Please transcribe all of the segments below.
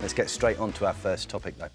Let's get straight on to our first topic, though.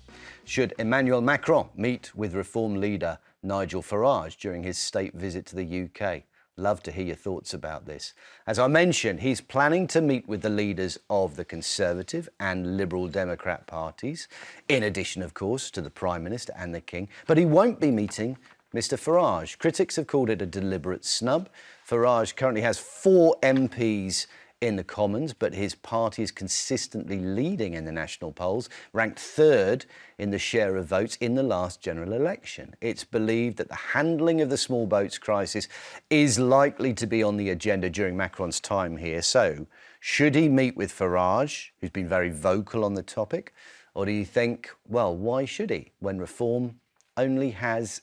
Should Emmanuel Macron meet with Reform Leader Nigel Farage during his state visit to the UK? Love to hear your thoughts about this. As I mentioned, he's planning to meet with the leaders of the Conservative and Liberal Democrat parties, in addition, of course, to the Prime Minister and the King. But he won't be meeting Mr Farage. Critics have called it a deliberate snub. Farage currently has 4 MPs in the Commons, but his party is consistently leading in the national polls, ranked 3rd in the share of votes in the last general election. It's believed that the handling of the small boats crisis is likely to be on the agenda during Macron's time here. So, should he meet with Farage, who's been very vocal on the topic, or do you think, well, why should he, when Reform only has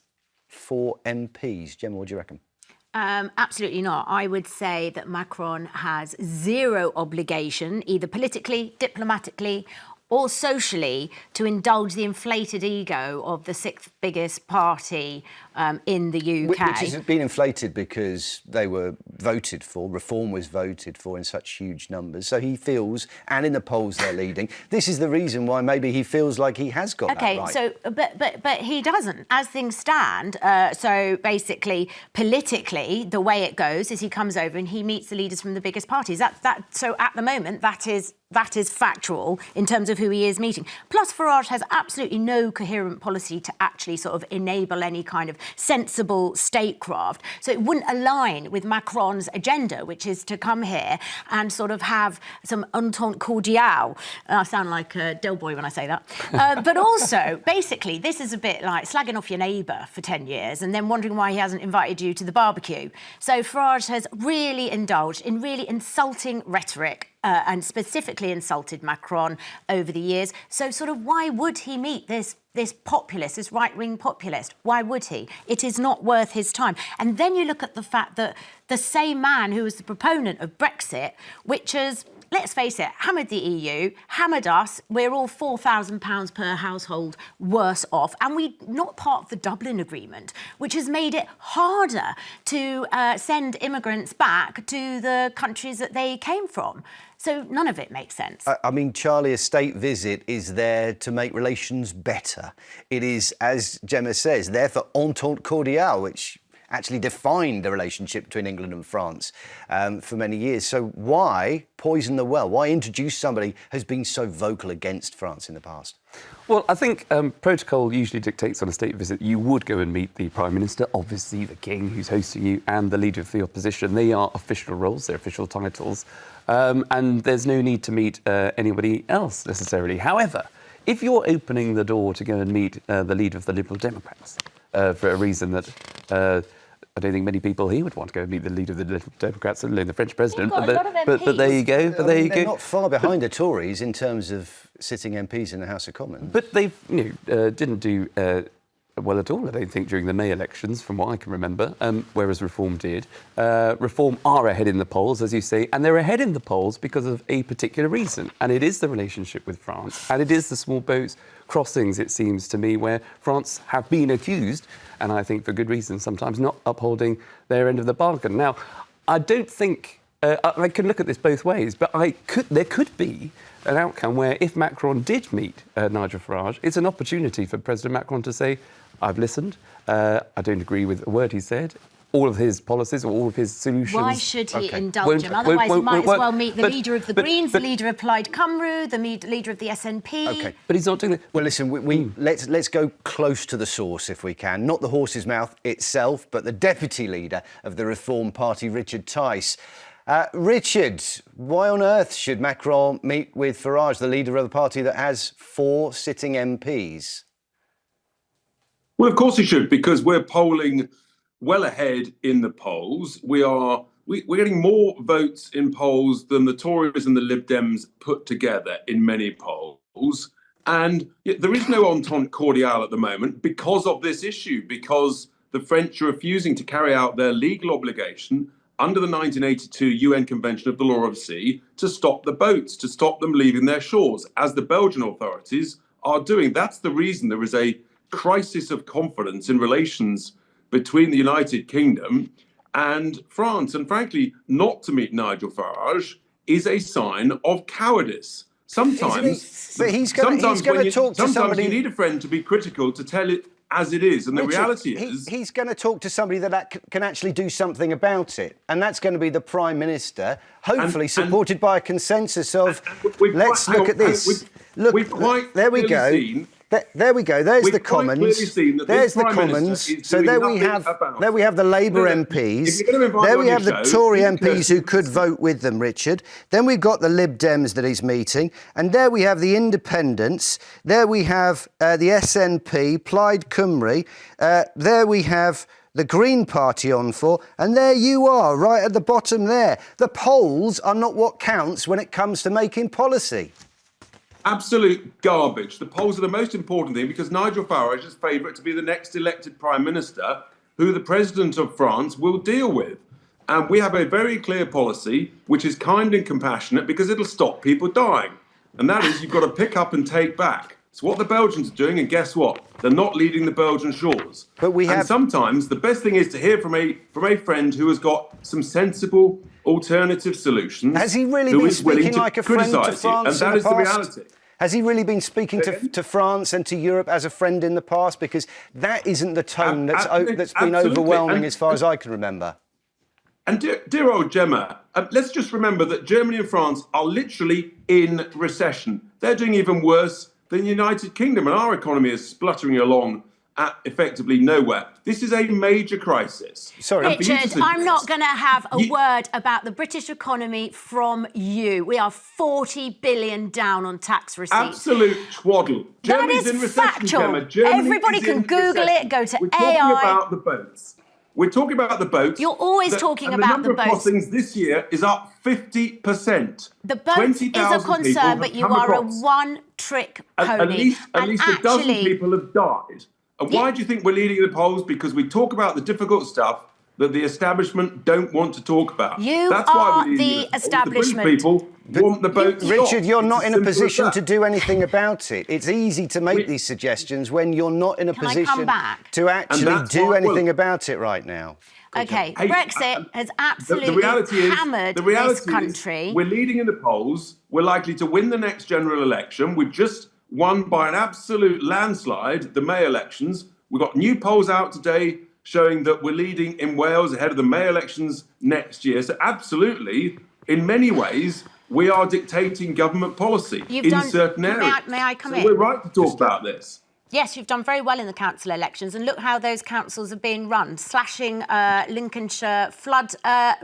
4 MPs? Jemma, what do you reckon? Absolutely not. I would say that Macron has zero obligation, either politically, diplomatically, or socially, to indulge the inflated ego of the 6th biggest party in the UK. Which has been inflated because they were voted for, Reform was voted for in such huge numbers. So he feels, and in the polls they're leading, this is the reason why maybe he feels like he has got that right. Okay, so, but he doesn't. As things stand, so basically, politically, the way it goes is he comes over and he meets the leaders from the biggest parties. So at the moment, that is factual in terms of who he is meeting. Plus, Farage has absolutely no coherent policy to actually sort of enable any kind of sensible statecraft. So it wouldn't align with Macron's agenda, which is to come here and sort of have some entente cordiale. I sound like a Del Boy when I say that. But also, basically, this is a bit like slagging off your neighbour for 10 years and then wondering why he hasn't invited you to the barbecue. So Farage has really indulged in really insulting rhetoric and specifically insulted Macron over the years. So sort of why would he meet this populist, this right-wing populist? Why would he? It is not worth his time. And then you look at the fact that the same man who was the proponent of Brexit, which has, let's face it, hammered the EU, hammered us. We're all £4,000 per household worse off. And we're not part of the Dublin Agreement, which has made it harder to send immigrants back to the countries that they came from. So none of it makes sense. I mean, Charlie, a state visit is there to make relations better. It is, as Jemma says, there for entente cordiale, which actually defined the relationship between England and France for many years. So why poison the well? Why introduce somebody who's been so vocal against France in the past? Well, I think protocol usually dictates on a state visit you would go and meet the Prime Minister, obviously the King who's hosting you, and the Leader of the Opposition. They are official roles, they're official titles, and there's no need to meet anybody else necessarily. However, if you're opening the door to go and meet the Leader of the Liberal Democrats for a reason that I don't think many people here would want to go and meet the Leader of the Liberal Democrats, let alone the French president. But there you go. But there you go. They're not far behind the Tories in terms of sitting MPs in the House of Commons. But they didn't do well at all, I don't think, during the May elections, from what I can remember, whereas Reform did. Reform are ahead in the polls, as you say, and they're ahead in the polls because of a particular reason, and it is the relationship with France, and it is the small boats crossings, it seems to me, where France have been accused, and I think for good reason, sometimes not upholding their end of the bargain. Now, I don't think... I can look at this both ways, but there could be an outcome where if Macron did meet Nigel Farage, it's an opportunity for President Macron to say, I've listened, I don't agree with a word he said, all of his policies or all of his solutions. Why should he indulge him? Otherwise, he might as well meet the leader of the Greens, the leader of Plaid Cymru, the leader of the SNP. OK. But he's not doing it. Well, listen, let's go close to the source if we can. Not the horse's mouth itself, but the deputy leader of the Reform Party, Richard Tice. Richard, why on earth should Macron meet with Farage, the leader of a party that has 4 sitting MPs? Well, of course he should, because we're polling well ahead in the polls. We're getting more votes in polls than the Tories and the Lib Dems put together in many polls. And there is no entente cordiale at the moment because of this issue, because the French are refusing to carry out their legal obligation under the 1982 UN Convention of the Law of the Sea to stop the boats, to stop them leaving their shores, as the Belgian authorities are doing. That's the reason there is a crisis of confidence in relations between the United Kingdom and France. And frankly, not to meet Nigel Farage is a sign of cowardice. sometimes, But he's going to talk to somebody. Sometimes you need a friend to be critical, to tell it as it is. And the Richard, reality is... He's going to talk to somebody that can actually do something about it. And that's going to be the Prime Minister, hopefully supported by a consensus of, let's look at this. Look, there we go. There we go. There's the Commons. There's the Commons. So there we have the Labour MPs. There we have the Tory MPs who could vote with them, Richard. Then we've got the Lib Dems that he's meeting, and there we have the Independents. There we have the SNP, Plaid Cymru. There we have the Green Party on for, and there you are, right at the bottom there. The polls are not what counts when it comes to making policy. Absolute garbage. The polls are the most important thing because Nigel Farage is favourite to be the next elected Prime Minister who the President of France will deal with. And we have a very clear policy which is kind and compassionate because it'll stop people dying. And that is you've got to pick up and take back. It's what the Belgians are doing, and guess what? They're not leading the Belgian shores. And sometimes the best thing is to hear from a friend who has got some sensible alternative solutions. Has he really been speaking like a friend to France? And that is the reality. Has he really been speaking to France and to Europe as a friend in the past? Because that isn't the tone that's been overwhelming as far as I can remember. And dear old Jemma, let's just remember that Germany and France are literally in recession. They're doing even worse than the United Kingdom, and our economy is spluttering along at effectively nowhere. This is a major crisis. Sorry, Richard, I'm not going to have a word about the British economy from you. We are 40 billion down on tax receipts. Absolute twaddle. Germany's that is in recession, factual. Gemma. Everybody can Google it, go to AI. AI. We're talking about the boats. We're talking about the boats. You're always talking about the boats. The number of crossings this year is up 50%. The boats is a concern, but you are a one-trick pony. At least a dozen people have died. And why do you think we're leading the polls? Because we talk about the difficult stuff that the establishment don't want to talk about. That's why we're leading the establishment. The British people want the boat stopped. Richard, you're not in a position to do anything about it. It's easy to make these suggestions when you're not in a position to actually do anything about it right now. OK, Brexit has absolutely hammered this country. We're leading in the polls. We're likely to win the next general election. We've just won by an absolute landslide the May elections. We've got new polls out today showing that we're leading in Wales ahead of the May elections next year. So absolutely, in many ways, we are dictating government policy in certain areas. May I come in? We're right to talk about this. Yes, you've done very well in the council elections, and look how those councils are being run, slashing Lincolnshire flood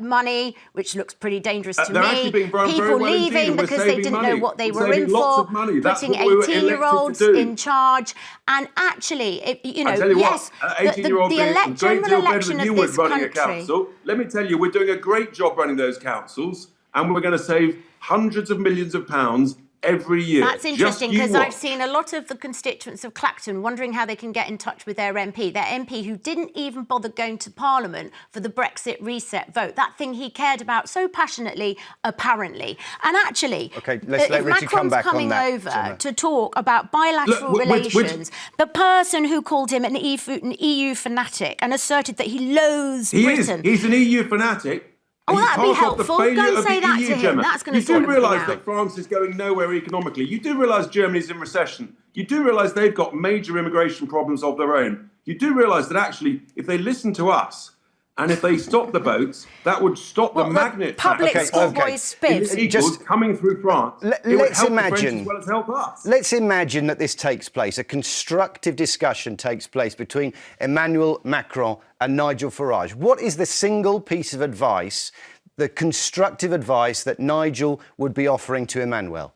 money, which looks pretty dangerous to me. People leaving because they didn't know what they were in for, putting 18-year-olds in charge. And actually, yes, the general election of this country... Let me tell you, we're doing a great job running those councils, and we're going to save hundreds of millions of pounds every year. That's interesting, because I've seen a lot of the constituents of Clacton wondering how they can get in touch with their MP who didn't even bother going to Parliament for the Brexit reset vote, that thing he cared about so passionately, apparently. And actually, let's let Richard come back coming on that, over Jemma. to talk about bilateral relations, the person who called him an EU fanatic and asserted that he loathes Britain. He's an EU fanatic. Oh, that'd be helpful. Go and say that to him. That's going to sort everything out. You do realise that France is going nowhere economically. You do realise Germany's in recession. You do realise they've got major immigration problems of their own. You do realise that actually, if they listen to us and if they stop the boats, that would stop the magnet public schoolboy spin just coming through France. Let's imagine, as well as help us. Let's imagine that this takes place, a constructive discussion takes place between Emmanuel Macron and Nigel Farage. What is the single piece of advice, the constructive advice that Nigel would be offering to Emmanuel?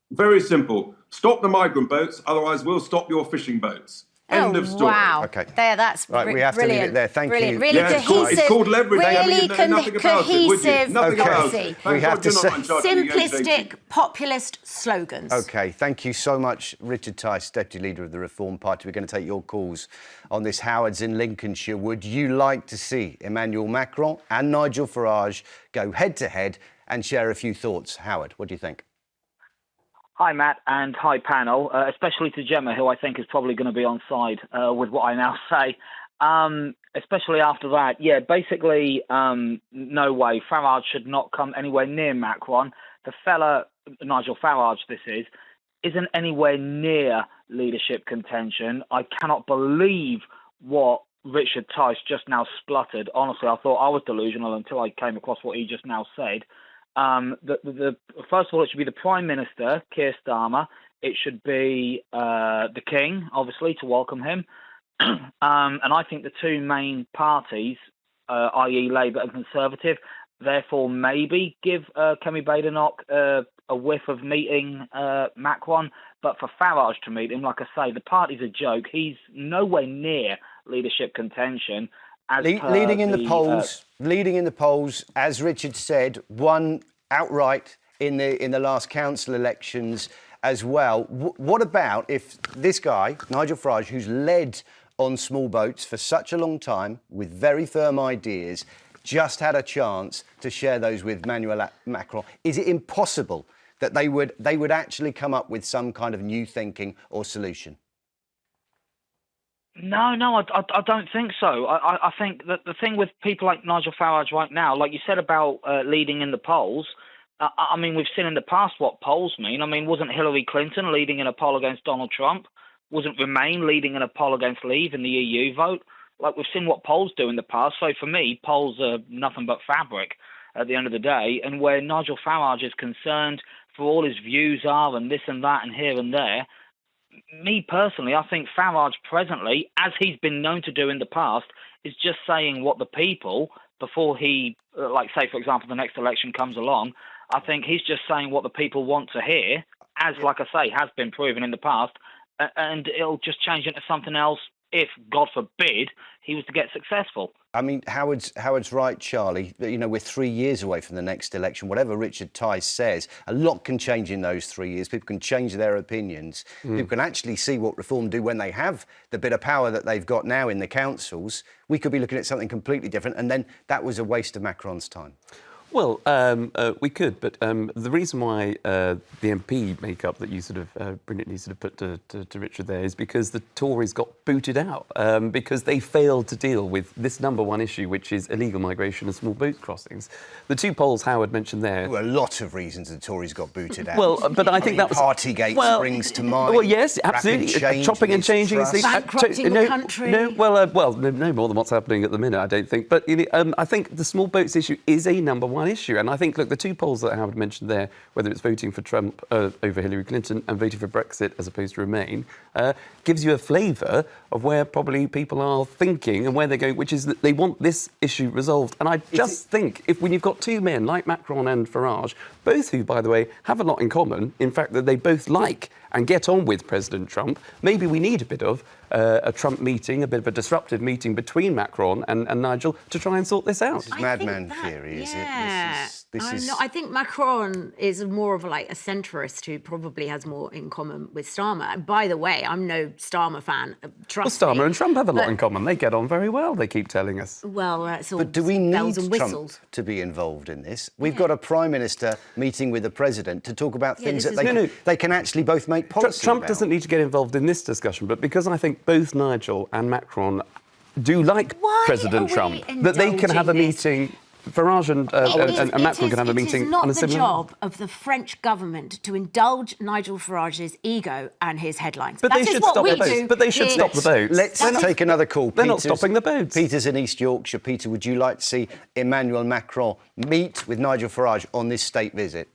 Very simple. Stop the migrant boats, otherwise we'll stop your fishing boats. End of story. Wow. Okay. That's right. We have to leave it there. Thank you. Really cohesive. It's called leverage. Really cohesive policy. We have to say simplistic populist slogans. OK. Thank you so much, Richard Tice, Deputy Leader of the Reform Party. We're going to take your calls on this. Howard's in Lincolnshire. Would you like to see Emmanuel Macron and Nigel Farage go head-to-head and share a few thoughts? Howard, what do you think? Hi, Matt, and hi, panel, especially to Jemma, who I think is probably going to be on side with what I now say, especially after that. Yeah, basically, no way. Farage should not come anywhere near Macron. The fella Nigel Farage this isn't anywhere near leadership contention. I cannot believe what Richard Tice just now spluttered. Honestly, I thought I was delusional until I came across what he just now said. First of all, it should be the Prime Minister, Keir Starmer. It should be the King, obviously, to welcome him. And I think the two main parties, i.e. Labour and Conservative, therefore maybe give Kemi Badenoch a whiff of meeting Macron. But for Farage to meet him, like I say, the party's a joke. He's nowhere near leadership contention. Leading in the polls, as Richard said, won outright in the last council elections as well. What about if this guy, Nigel Farage, who's led on small boats for such a long time with very firm ideas, just had a chance to share those with Emmanuel Macron? Is it impossible that they would actually come up with some kind of new thinking or solution? No, I don't think so. I think that the thing with people like Nigel Farage right now, like you said about leading in the polls, I mean, we've seen in the past what polls mean. I mean, wasn't Hillary Clinton leading in a poll against Donald Trump? Wasn't Remain leading in a poll against Leave in the EU vote? Like, we've seen what polls do in the past. So for me, polls are nothing but fabric at the end of the day. And where Nigel Farage is concerned, for all his views are and this and that and here and there, me personally, I think Farage presently, as he's been known to do in the past, is just saying what the people, before he, like say, for example, the next election comes along, I think he's just saying what the people want to hear, as, like I say, has been proven in the past, and it'll just change into something else if, God forbid, he was to get successful. I mean, Howard's right, Charlie. You know, we're 3 years away from the next election. Whatever Richard Tice says, a lot can change in those 3 years. People can change their opinions. People can actually see what Reform do when they have the bit of power that they've got now in the councils. We could be looking at something completely different, and then that was a waste of Macron's time. Well, we could, but the reason why the MP makeup that you sort of brilliantly sort of put to Richard there is because the Tories got booted out because they failed to deal with this number one issue, which is illegal migration and small boat crossings. The two polls Howard mentioned there... There were a lot of reasons the Tories got booted out. Well, but I think that was... Partygate springs to mind. Well, yes, absolutely. Chopping and changing... Bankrupting the country. No more than what's happening at the minute, I don't think. But I think the small boats issue is a number one issue. And I think, look, the two polls that Howard mentioned there, whether it's voting for Trump over Hillary Clinton and voting for Brexit as opposed to Remain, gives you a flavour of where probably people are thinking and where they're going, which is that they want this issue resolved. And I just think when you've got two men like Macron and Farage, both who, by the way, have a lot in common, in fact, that they both like and get on with President Trump, maybe we need a bit of a Trump meeting, a bit of a disruptive meeting between Macron and Nigel to try and sort this out. This is madman theory, is it? I think Macron is more of a centrist who probably has more in common with Starmer. By the way, I'm no Starmer fan. Trust me. Starmer and Trump have a lot in common. They get on very well, they keep telling us. Well, it's all but do we bells need and whistles. Trump to be involved in this? We've got a Prime Minister meeting with the President to talk about things that they can actually both make policy Trump about. doesn't need to get involved in this discussion, but because I think both Nigel and Macron do like President Trump, that they can have a meeting... Farage and Macron can have a meeting on a similar... It is not the job of the French government to indulge Nigel Farage's ego and his headlines. But they should stop the boats. But they should stop the boats. Let's take another call. They're not stopping the boats. Peter's in East Yorkshire. Peter, would you like to see Emmanuel Macron meet with Nigel Farage on this state visit?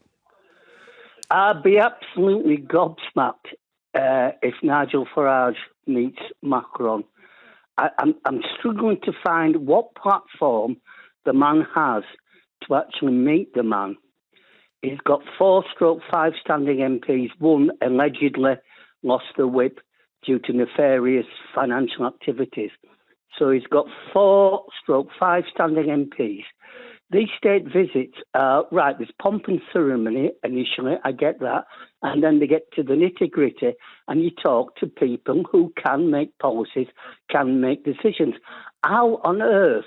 I'd be absolutely gobsmacked if Nigel Farage meets Macron. I'm struggling to find what platform the man has to actually meet the man. He's got 4/5 standing MPs. One allegedly lost the whip due to nefarious financial activities. So he's got 4/5 standing MPs. These state visits are, right, there's pomp and ceremony initially, I get that, and then they get to the nitty-gritty and you talk to people who can make policies, can make decisions. How on earth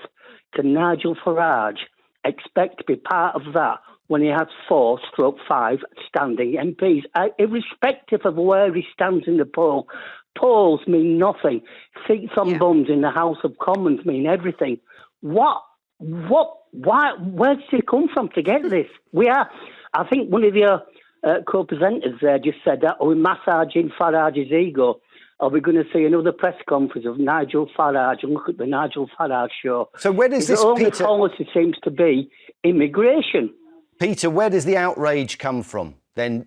can Nigel Farage expect to be part of that when he has 4/5 standing MPs? Irrespective of where he stands in the poll, polls mean nothing. Seats on bums in the House of Commons mean everything. Where did it come from to get this? I think one of your co-presenters there just said that, we're massaging Farage's ego. Are we going to see another press conference of Nigel Farage and look at the Nigel Farage show? So where does His this, only Peter, policy seems to be immigration. Peter, where does the outrage come from? Then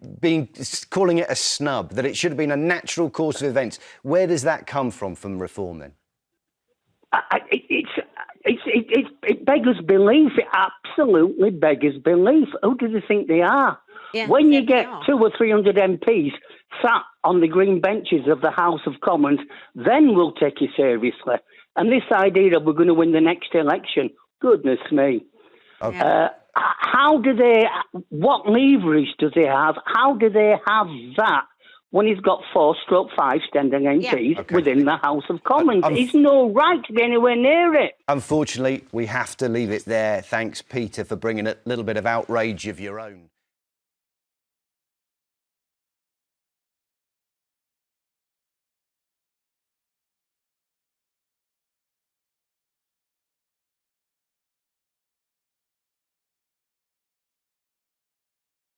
calling it a snub, that it should have been a natural course of events. Where does that come from Reform then? It beggars belief. It absolutely beggars belief. Who do they think they are? Yeah, when you they get are. 200 or 300 MPs sat on the green benches of the House of Commons, then we'll take you seriously. And this idea that we're going to win the next election, goodness me. Okay. What leverage does he have? How do they have that when he's got 4/5 standing MPs within the House of Commons? He's no right to be anywhere near it. Unfortunately, we have to leave it there. Thanks, Peter, for bringing a little bit of outrage of your own.